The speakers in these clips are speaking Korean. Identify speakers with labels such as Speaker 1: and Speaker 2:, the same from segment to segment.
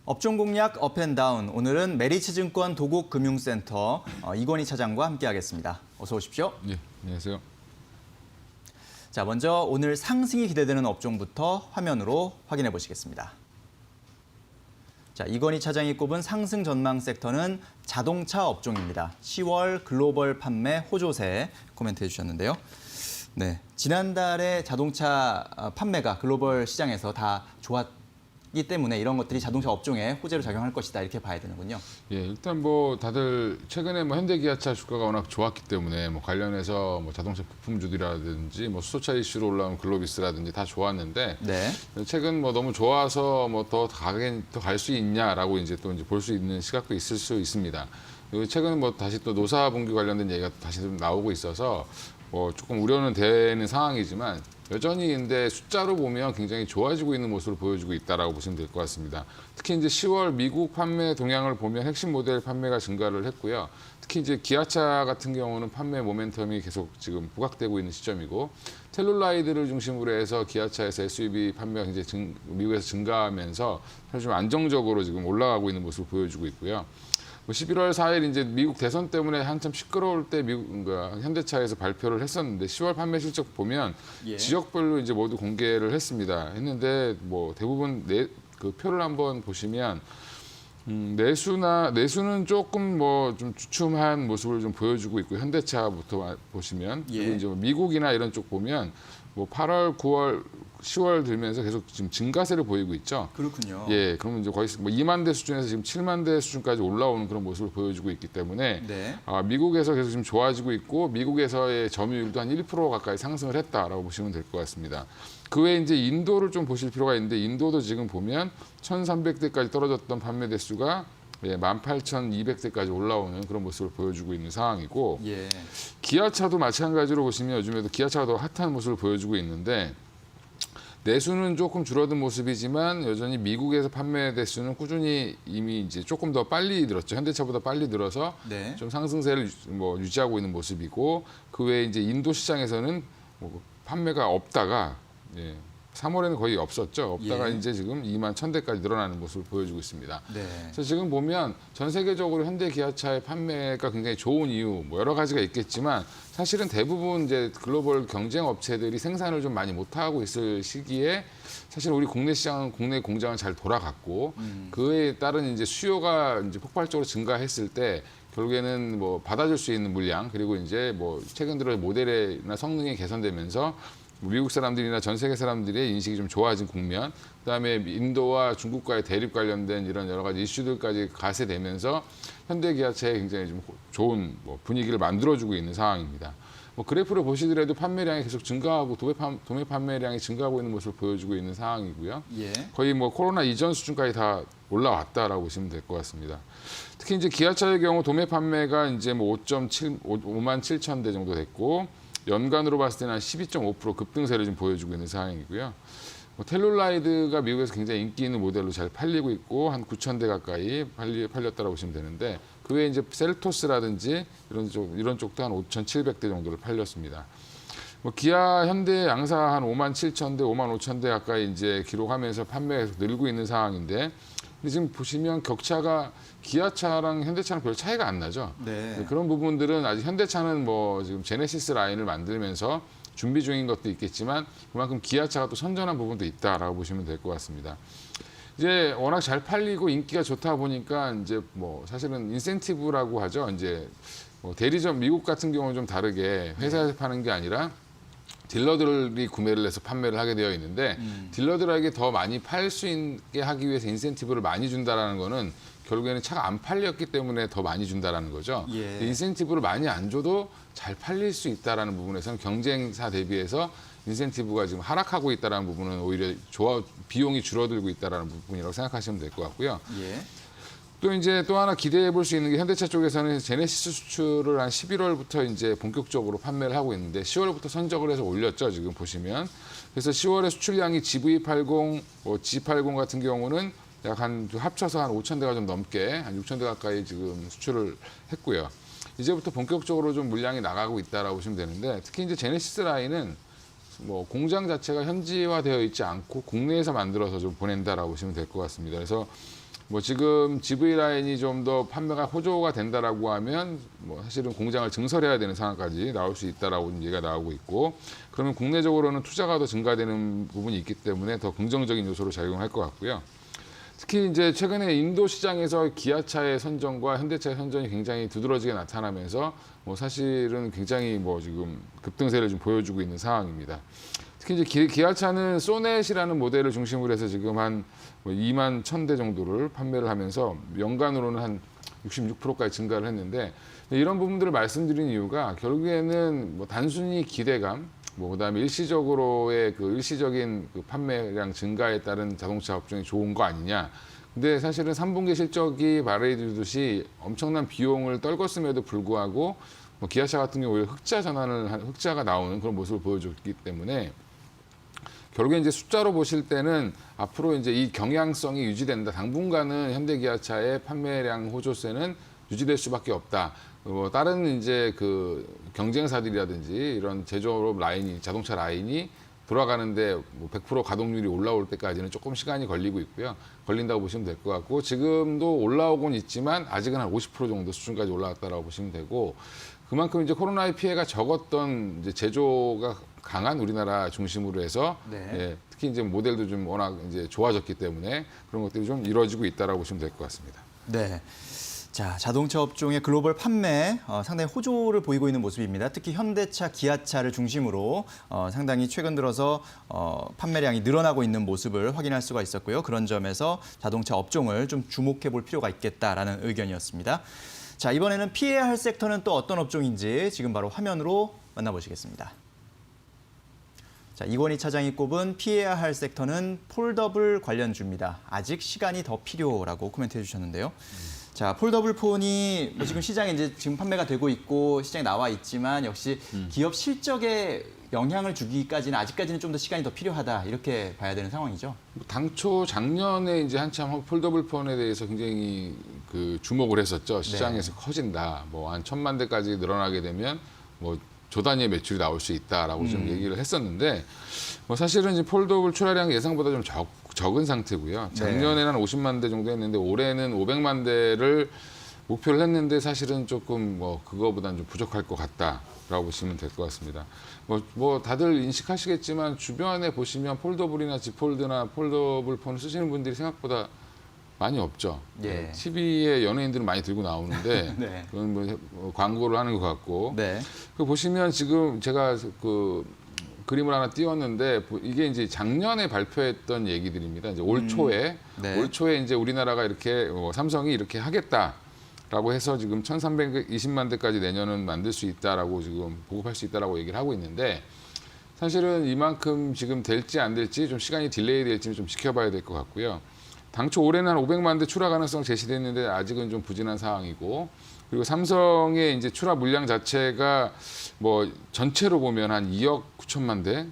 Speaker 1: 업종 공략 업앤다운, 오늘은 메리츠증권 도곡금융센터 이건희 차장과 함께하겠습니다. 어서 오십시오.
Speaker 2: 네, 안녕하세요.
Speaker 1: 자, 먼저 오늘 상승이 기대되는 업종부터 화면으로 확인해 보시겠습니다. 자, 이건희 차장이 꼽은 상승 전망 섹터는 자동차 업종입니다. 10월 글로벌 판매 호조세 코멘트해 주셨는데요. 네, 지난달에 자동차 판매가 글로벌 시장에서 다 좋았기 때문에 이런 것들이 자동차 업종에 호재로 작용할 것이다 이렇게 봐야 되는군요.
Speaker 2: 예, 일단 뭐 다들 최근에 뭐 현대기아차 주가가 워낙 좋았기 때문에 뭐 관련해서 뭐 자동차 부품주들이라든지 뭐 수소차 이슈로 올라온 글로비스라든지 다 좋았는데
Speaker 1: 네.
Speaker 2: 최근 뭐 너무 좋아서 뭐 더 갈 수 있냐라고 이제 또 이제 볼 수 있는 시각도 있을 수 있습니다. 그리고 최근 뭐 다시 또 노사분규 관련된 얘기가 다시 좀 나오고 있어서 뭐 조금 우려는 되는 상황이지만 여전히 근데 숫자로 보면 굉장히 좋아지고 있는 모습을 보여주고 있다라고 보시면 될 것 같습니다. 특히 이제 10월 미국 판매 동향을 보면 핵심 모델 판매가 증가를 했고요. 특히 이제 기아차 같은 경우는 판매 모멘텀이 계속 지금 부각되고 있는 시점이고 텔룰라이드를 중심으로 해서 기아차에서 SUV 판매가 굉장히 미국에서 증가하면서 사실 좀 안정적으로 지금 올라가고 있는 모습을 보여주고 있고요. 뭐 11월 4일 이제 미국 대선 때문에 한참 시끄러울 때 현대차에서 발표를 했었는데 10월 판매 실적 보면 지역별로 이제 모두 공개를 했습니다. 뭐 대부분 그 표를 한번 보시면 내수는 조금 뭐 좀 주춤한 모습을 좀 보여주고 있고 현대차부터 보시면 그리고 이제 미국이나 이런 쪽 보면 뭐 8월, 9월, 10월 들면서 계속 지금 증가세를 보이고 있죠.
Speaker 1: 그렇군요.
Speaker 2: 예, 그러면 이제 거의 뭐 2만 대 수준에서 지금 7만 대 수준까지 올라오는 그런 모습을 보여주고 있기 때문에
Speaker 1: 네.
Speaker 2: 미국에서 계속 지금 좋아지고 있고 미국에서의 점유율도 한 1% 가까이 상승을 했다라고 보시면 될 것 같습니다. 그 외에 이제 인도를 좀 보실 필요가 있는데 인도도 지금 보면 1,300대까지 떨어졌던 판매 대수가 18,200대까지 올라오는 그런 모습을 보여주고 있는 상황이고
Speaker 1: 예.
Speaker 2: 기아차도 마찬가지로 보시면 요즘에도 기아차가 더 핫한 모습을 보여주고 있는데 내수는 조금 줄어든 모습이지만 여전히 미국에서 판매 대수는 꾸준히 이미 이제 조금 더 빨리 늘었죠. 현대차보다 빨리 늘어서
Speaker 1: 네.
Speaker 2: 좀 상승세를 뭐 유지하고 있는 모습이고 그 외에 이제 인도 시장에서는 뭐 판매가 없다가 3월에는 거의 없었죠. 없다가 이제 지금 2만 1,000대까지 늘어나는 모습을 보여주고 있습니다.
Speaker 1: 네.
Speaker 2: 그래서 지금 보면 전 세계적으로 현대 기아차의 판매가 굉장히 좋은 이유 뭐 여러 가지가 있겠지만 사실은 대부분 이제 글로벌 경쟁 업체들이 생산을 좀 많이 못 하고 있을 시기에 사실 우리 국내 시장은 국내 공장은 잘 돌아갔고 그에 따른 이제 수요가 이제 폭발적으로 증가했을 때 결국에는 뭐 받아줄 수 있는 물량 그리고 이제 뭐 최근 들어 모델이나 성능이 개선되면서 미국 사람들이나 전 세계 사람들의 인식이 좀 좋아진 국면, 그다음에 인도와 중국과의 대립 관련된 이런 여러 가지 이슈들까지 가세되면서 현대기아차에 굉장히 좀 좋은 분위기를 만들어주고 있는 상황입니다. 뭐 그래프를 보시더라도 판매량이 계속 증가하고 도매 판매량이 증가하고 있는 모습을 보여주고 있는 상황이고요.
Speaker 1: 예.
Speaker 2: 거의 뭐 코로나 이전 수준까지 다 올라왔다라고 보시면 될 것 같습니다. 특히 이제 기아차의 경우 도매 판매가 이제 뭐 5만 7천 대 정도 됐고. 연간으로 봤을 때는 한 12.5% 급등세를 좀 보여주고 있는 상황이고요. 뭐 텔룰라이드가 미국에서 굉장히 인기 있는 모델로 잘 팔리고 있고 한 9,000대 가까이 팔렸다고 보시면 되는데 그 외에 이제 셀토스라든지 이런 쪽도 한 5,700대 정도를 팔렸습니다. 뭐 기아, 현대, 양사 한 5만 7천 대, 5만 5천 대 가까이 이제 기록하면서 판매가 계속 늘고 있는 상황인데 근데 지금 보시면 격차가 기아차랑 현대차랑 별 차이가 안 나죠.
Speaker 1: 네.
Speaker 2: 그런 부분들은 아직 현대차는 뭐 지금 제네시스 라인을 만들면서 준비 중인 것도 있겠지만 그만큼 기아차가 또 선전한 부분도 있다라고 보시면 될 것 같습니다. 이제 워낙 잘 팔리고 인기가 좋다 보니까 이제 뭐 사실은 인센티브라고 하죠. 이제 뭐 대리점 미국 같은 경우는 좀 다르게 회사에서 파는 게 아니라 딜러들이 구매를 해서 판매를 하게 되어 있는데 딜러들에게 더 많이 팔 수 있게 하기 위해서 인센티브를 많이 준다라는 거는 결국에는 차가 안 팔렸기 때문에 더 많이 준다라는 거죠.
Speaker 1: 예.
Speaker 2: 인센티브를 많이 안 줘도 잘 팔릴 수 있다라는 부분에서는 경쟁사 대비해서 인센티브가 지금 하락하고 있다라는 부분은 오히려 비용이 줄어들고 있다라는 부분이라고 생각하시면 될 것 같고요.
Speaker 1: 예.
Speaker 2: 또 하나 기대해 볼 수 있는 게 현대차 쪽에서는 제네시스 수출을 한 11월부터 이제 본격적으로 판매를 하고 있는데 10월부터 선적을 해서 올렸죠. 지금 보시면. 그래서 10월에 수출량이 GV80, G80 같은 경우는 약 한 합쳐서 한 5천 대가 좀 넘게 한 6천 대 가까이 지금 수출을 했고요. 이제부터 본격적으로 좀 물량이 나가고 있다라고 보시면 되는데 특히 이제 제네시스 라인은 뭐 공장 자체가 현지화되어 있지 않고 국내에서 만들어서 좀 보낸다라고 보시면 될 것 같습니다. 그래서 뭐 지금 GV 라인이 좀 더 판매가 호조가 된다라고 하면 뭐 사실은 공장을 증설해야 되는 상황까지 나올 수 있다라고 얘기가 나오고 있고, 그러면 국내적으로는 투자가 더 증가되는 부분이 있기 때문에 더 긍정적인 요소로 작용할 것 같고요. 특히 이제 최근에 인도 시장에서 기아차의 선전과 현대차의 선전이 굉장히 두드러지게 나타나면서 뭐 사실은 굉장히 뭐 지금 급등세를 좀 보여주고 있는 상황입니다. 특히 이제 기아차는 소넷이라는 모델을 중심으로 해서 지금 한 2만 1,000대 정도를 판매를 하면서 연간으로는 한 66%까지 증가를 했는데, 이런 부분들을 말씀드린 이유가 결국에는 뭐 단순히 기대감, 뭐 그다음에 일시적으로의 그 일시적인 그 판매량 증가에 따른 자동차 업종이 좋은 거 아니냐. 근데 사실은 3분기 실적이 말해주듯이 엄청난 비용을 떨궜음에도 불구하고 뭐 기아차 같은 경우에 흑자가 나오는 그런 모습을 보여줬기 때문에 결국에 이제 숫자로 보실 때는 앞으로 이제 이 경향성이 유지된다. 당분간은 현대기아차의 판매량 호조세는 유지될 수밖에 없다. 뭐 다른 이제 그 경쟁사들이라든지 이런 제조업 라인이 자동차 라인이 돌아가는데 뭐 100% 가동률이 올라올 때까지는 조금 시간이 걸리고 있고요. 걸린다고 보시면 될 것 같고, 지금도 올라오곤 있지만 아직은 한 50% 정도 수준까지 올라왔다라고 보시면 되고, 그만큼 이제 코로나의 피해가 적었던 이제 제조가 강한 우리나라 중심으로 해서
Speaker 1: 네.
Speaker 2: 예, 특히 이제 모델도 좀 워낙 이제 좋아졌기 때문에 그런 것들이 좀 이루어지고 있다라고 보시면 될 것 같습니다.
Speaker 1: 네. 자, 자동차 업종의 글로벌 판매 상당히 호조를 보이고 있는 모습입니다. 특히 현대차, 기아차를 중심으로 상당히 최근 들어서 판매량이 늘어나고 있는 모습을 확인할 수가 있었고요. 그런 점에서 자동차 업종을 좀 주목해 볼 필요가 있겠다라는 의견이었습니다. 자, 이번에는 피해야 할 섹터는 또 어떤 업종인지 지금 바로 화면으로 만나보시겠습니다. 자, 이권희 차장이 꼽은 피해야 할 섹터는 폴더블 관련주입니다. 아직 시간이 더 필요라고 코멘트해 주셨는데요. 자, 폴더블 폰이 뭐 지금 시장에 이제 지금 판매가 되고 있고 시장에 나와 있지만 역시 기업 실적에 영향을 주기까지는 아직까지는 좀 더 시간이 더 필요하다 이렇게 봐야 되는 상황이죠.
Speaker 2: 당초 작년에 이제 한참 폴더블 폰에 대해서 굉장히 그 주목을 했었죠. 시장에서 커진다. 뭐 한 1,000만 대까지 늘어나게 되면 뭐 조 단위의 매출이 나올 수 있다라고 좀 얘기를 했었는데, 뭐 사실은 이제 폴더블 출하량이 예상보다 좀 적은 상태고요. 작년에는 한 50만 대 정도 했는데 올해는 500만 대를 목표를 했는데 사실은 조금 뭐 그거보다는 좀 부족할 것 같다라고 보시면 될 것 같습니다. 뭐 다들 인식하시겠지만 주변에 보시면 폴더블이나 Z 폴드나 폴더블 폰을 쓰시는 분들이 생각보다 많이 없죠.
Speaker 1: 예.
Speaker 2: TV에 연예인들은 많이 들고 나오는데
Speaker 1: 네.
Speaker 2: 그건 뭐 광고를 하는 것 같고.
Speaker 1: 네.
Speaker 2: 그 보시면 지금 제가 그 그림을 하나 띄웠는데 이게 이제 작년에 발표했던 얘기들입니다. 이제 올 초에
Speaker 1: 네.
Speaker 2: 올 초에 이제 우리나라가 이렇게 삼성이 이렇게 하겠다라고 해서 지금 1,320만 대까지 내년은 만들 수 있다라고 지금 보급할 수 있다라고 얘기를 하고 있는데, 사실은 이만큼 지금 될지 안 될지 좀 시간이 딜레이 될지는 좀 지켜봐야 될 것 같고요. 당초 올해는 한 500만 대 출하 가능성 제시됐는데 아직은 좀 부진한 상황이고, 그리고 삼성의 이제 출하 물량 자체가 뭐 전체로 보면 한 2억 9천만 대,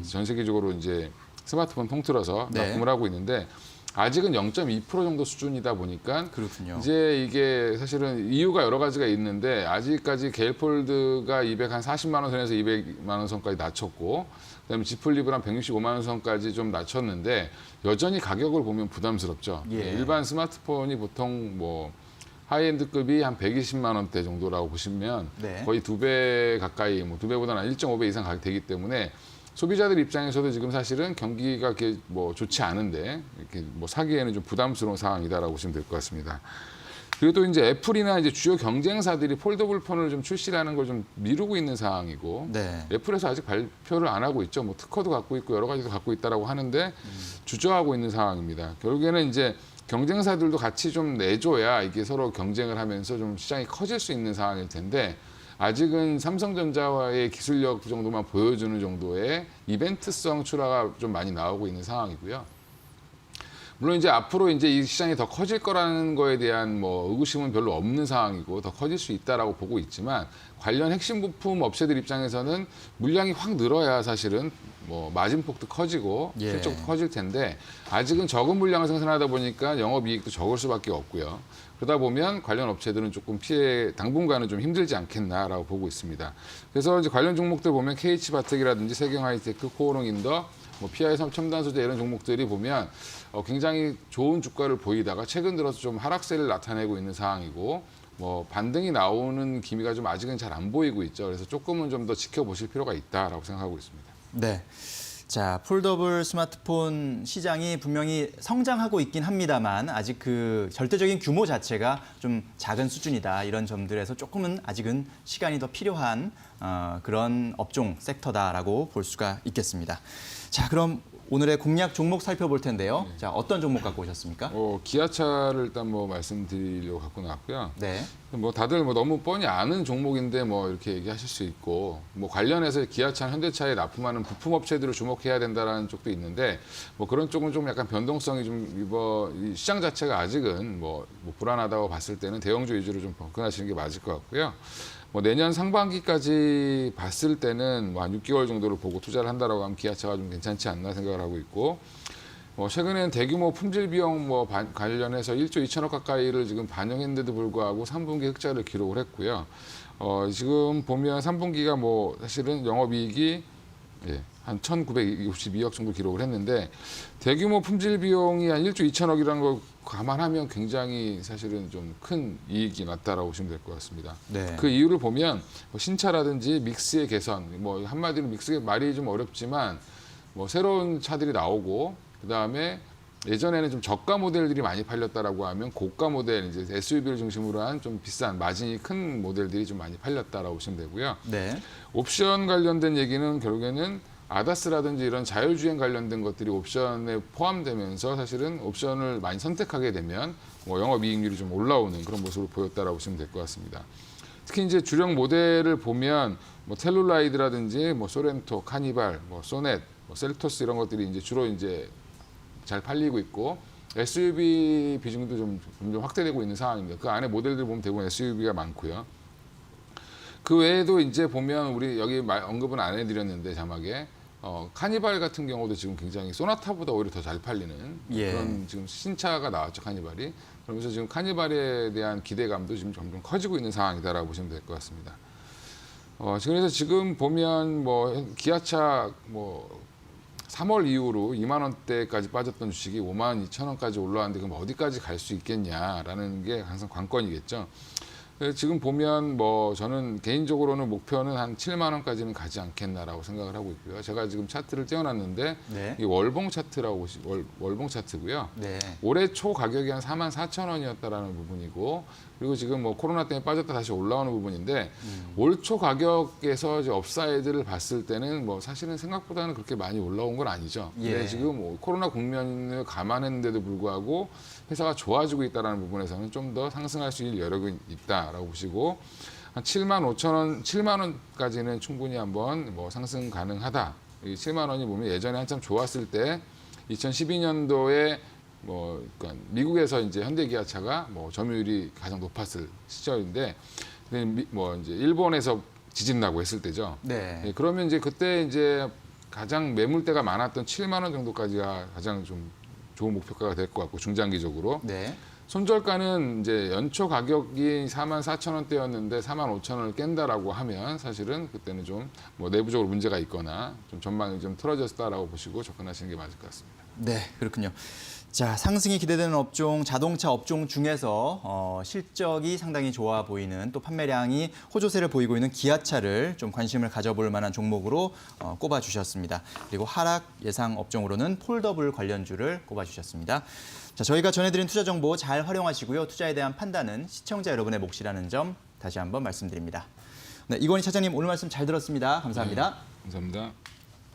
Speaker 2: 전 세계적으로 이제 스마트폰 통틀어서
Speaker 1: 네.
Speaker 2: 납품을 하고 있는데 아직은 0.2% 정도 수준이다 보니까
Speaker 1: 그렇군요.
Speaker 2: 이제 이게 사실은 이유가 여러 가지가 있는데, 아직까지 갤폴드가 240만 원 선에서 200만 원 선까지 낮췄고, 그다음에 Z 플립을 한 165만 원 선까지 좀 낮췄는데 여전히 가격을 보면 부담스럽죠.
Speaker 1: 예.
Speaker 2: 일반 스마트폰이 보통 뭐 하이엔드급이 한 120만 원대 정도라고 보시면
Speaker 1: 네.
Speaker 2: 거의 2배 가까이, 뭐 2배보다는 1.5배 이상 가격 되기 때문에 소비자들 입장에서도 지금 사실은 경기가 이렇게 뭐 좋지 않은데 이렇게 뭐 사기에는 좀 부담스러운 상황이다라고 보시면 될 것 같습니다. 그리고 또 이제 애플이나 이제 주요 경쟁사들이 폴더블 폰을 좀 출시하는 걸 좀 미루고 있는 상황이고,
Speaker 1: 네.
Speaker 2: 애플에서 아직 발표를 안 하고 있죠. 뭐 특허도 갖고 있고 여러 가지도 갖고 있다라고 하는데 주저하고 있는 상황입니다. 결국에는 이제 경쟁사들도 같이 좀 내줘야 이게 서로 경쟁을 하면서 좀 시장이 커질 수 있는 상황일 텐데, 아직은 삼성전자와의 기술력 정도만 보여주는 정도의 이벤트성 출하가 좀 많이 나오고 있는 상황이고요. 물론 이제 앞으로 이제 이 시장이 더 커질 거라는 거에 대한 뭐 의구심은 별로 없는 상황이고 더 커질 수 있다라고 보고 있지만, 관련 핵심 부품 업체들 입장에서는 물량이 확 늘어야 사실은 뭐 마진폭도 커지고
Speaker 1: 예.
Speaker 2: 실적도 커질 텐데, 아직은 적은 물량을 생산하다 보니까 영업이익도 적을 수밖에 없고요. 그러다 보면 관련 업체들은 조금 당분간은 좀 힘들지 않겠나라고 보고 있습니다. 그래서 이제 관련 종목들 보면 KH바텍이라든지 세경하이테크, 코오롱인더, 뭐 PI 첨단 소재 이런 종목들이 보면 굉장히 좋은 주가를 보이다가 최근 들어서 좀 하락세를 나타내고 있는 상황이고 뭐 반등이 나오는 기미가 좀 아직은 잘 안 보이고 있죠. 그래서 조금은 좀 더 지켜보실 필요가 있다라고 생각하고 있습니다.
Speaker 1: 네. 자, 폴더블 스마트폰 시장이 분명히 성장하고 있긴 합니다만 아직 그 절대적인 규모 자체가 좀 작은 수준이다. 이런 점들에서 조금은 아직은 시간이 더 필요한 그런 업종 섹터다라고 볼 수가 있겠습니다. 자, 그럼 오늘의 공략 종목 살펴볼 텐데요. 자, 어떤 종목 갖고 오셨습니까?
Speaker 2: 기아차를 일단 뭐 말씀드리려고 갖고 나왔고요.
Speaker 1: 네.
Speaker 2: 뭐 다들 뭐 너무 뻔히 아는 종목인데 뭐 이렇게 얘기하실 수 있고 뭐 관련해서 기아차, 현대차에 납품하는 부품 업체들을 주목해야 된다라는 쪽도 있는데 뭐 그런 쪽은 좀 약간 변동성이 좀 이 시장 자체가 아직은 뭐 불안하다고 봤을 때는 대형주 위주로 좀 접근하시는 게 맞을 것 같고요. 뭐 내년 상반기까지 봤을 때는 뭐 한 6개월 정도를 보고 투자를 한다라고 하면 기아차가 좀 괜찮지 않나 생각을 하고 있고 최근에는 대규모 품질 비용 관련해서 1조 2천억 가까이를 지금 반영했는데도 불구하고 3분기 흑자를 기록을 했고요. 지금 보면 3분기가 뭐 사실은 영업이익이 한 1,962억 정도 기록을 했는데 대규모 품질 비용이 한 1조 2천억이라는 걸 감안하면 굉장히 사실은 좀 큰 이익이 났다라고 보시면 될 것 같습니다.
Speaker 1: 네.
Speaker 2: 그 이유를 보면 신차라든지 믹스의 개선, 뭐 한마디로 믹스의 말이 좀 어렵지만 뭐 새로운 차들이 나오고 그다음에 예전에는 좀 저가 모델들이 많이 팔렸다라고 하면 고가 모델 이제 SUV를 중심으로 한 좀 비싼 마진이 큰 모델들이 좀 많이 팔렸다라고 보시면 되고요.
Speaker 1: 네.
Speaker 2: 옵션 관련된 얘기는 결국에는 아다스라든지 이런 자율주행 관련된 것들이 옵션에 포함되면서 사실은 옵션을 많이 선택하게 되면 뭐 영업이익률이 좀 올라오는 그런 모습을 보였다라고 보시면 될 것 같습니다. 특히 이제 주력 모델을 보면 뭐 텔룰라이드라든지 뭐 소렌토, 카니발, 뭐 소넷, 뭐 셀토스 이런 것들이 이제 주로 이제 잘 팔리고 있고 SUV 비중도 좀 확대되고 있는 상황입니다. 그 안에 모델들 보면 대부분 SUV가 많고요. 그 외에도 이제 보면 우리 여기 언급은 안 해드렸는데 자막에 카니발 같은 경우도 지금 굉장히 소나타보다 오히려 더 잘 팔리는 그런 지금 신차가 나왔죠, 카니발이. 그러면서 지금 카니발에 대한 기대감도 지금 점점 커지고 있는 상황이다라고 보시면 될 것 같습니다. 그래서 지금 보면 뭐 기아차 뭐 3월 이후로 2만 원대까지 빠졌던 주식이 5만 2천 원까지 올라왔는데 그럼 어디까지 갈 수 있겠냐라는 게 항상 관건이겠죠. 지금 보면 뭐 저는 개인적으로는 목표는 한 7만 원까지는 가지 않겠나라고 생각을 하고 있고요. 제가 지금 차트를 떼어놨는데
Speaker 1: 네.
Speaker 2: 이 월봉 차트라고 월봉 차트고요.
Speaker 1: 네.
Speaker 2: 올해 초 가격이 한 4만 4천 원이었다라는 부분이고 그리고 지금 뭐 코로나 때문에 빠졌다 다시 올라오는 부분인데 올 초 가격에서 이제 업사이드를 봤을 때는 뭐 사실은 생각보다는 그렇게 많이 올라온 건 아니죠. 근데 지금 뭐 코로나 국면을 감안했는데도 불구하고 회사가 좋아지고 있다는 부분에서는 좀 더 상승할 수 있는 여력이 있다라고 보시고 한 7만 5천 원, 7만 원까지는 충분히 한번 뭐 상승 가능하다. 이 7만 원이 보면 예전에 한참 좋았을 때 2012년도에 뭐 그러니까 미국에서 이제 현대기아차가 뭐 점유율이 가장 높았을 시절인데 뭐 이제 일본에서 지진 나고 했을 때죠.
Speaker 1: 네.
Speaker 2: 그러면 이제 그때 이제 가장 매물대가 많았던 7만 원 정도까지가 가장 좀 좋은 목표가가 될 것 같고 중장기적으로.
Speaker 1: 네.
Speaker 2: 손절가는 이제 연초 가격이 4만 4천 원대였는데 4만 5천 원을 깬다라고 하면 사실은 그때는 좀 뭐 내부적으로 문제가 있거나 좀 전망이 좀 틀어졌다라고 보시고 접근하시는 게 맞을 것 같습니다.
Speaker 1: 네, 그렇군요. 자, 상승이 기대되는 업종, 자동차 업종 중에서 실적이 상당히 좋아 보이는 또 판매량이 호조세를 보이고 있는 기아차를 좀 관심을 가져볼 만한 종목으로 꼽아주셨습니다. 그리고 하락 예상 업종으로는 폴더블 관련주를 꼽아주셨습니다. 자, 저희가 전해드린 투자 정보 잘 활용하시고요. 투자에 대한 판단은 시청자 여러분의 몫이라는 점 다시 한번 말씀드립니다. 네, 이건희 차장님 오늘 말씀 잘 들었습니다. 감사합니다.
Speaker 2: 감사합니다.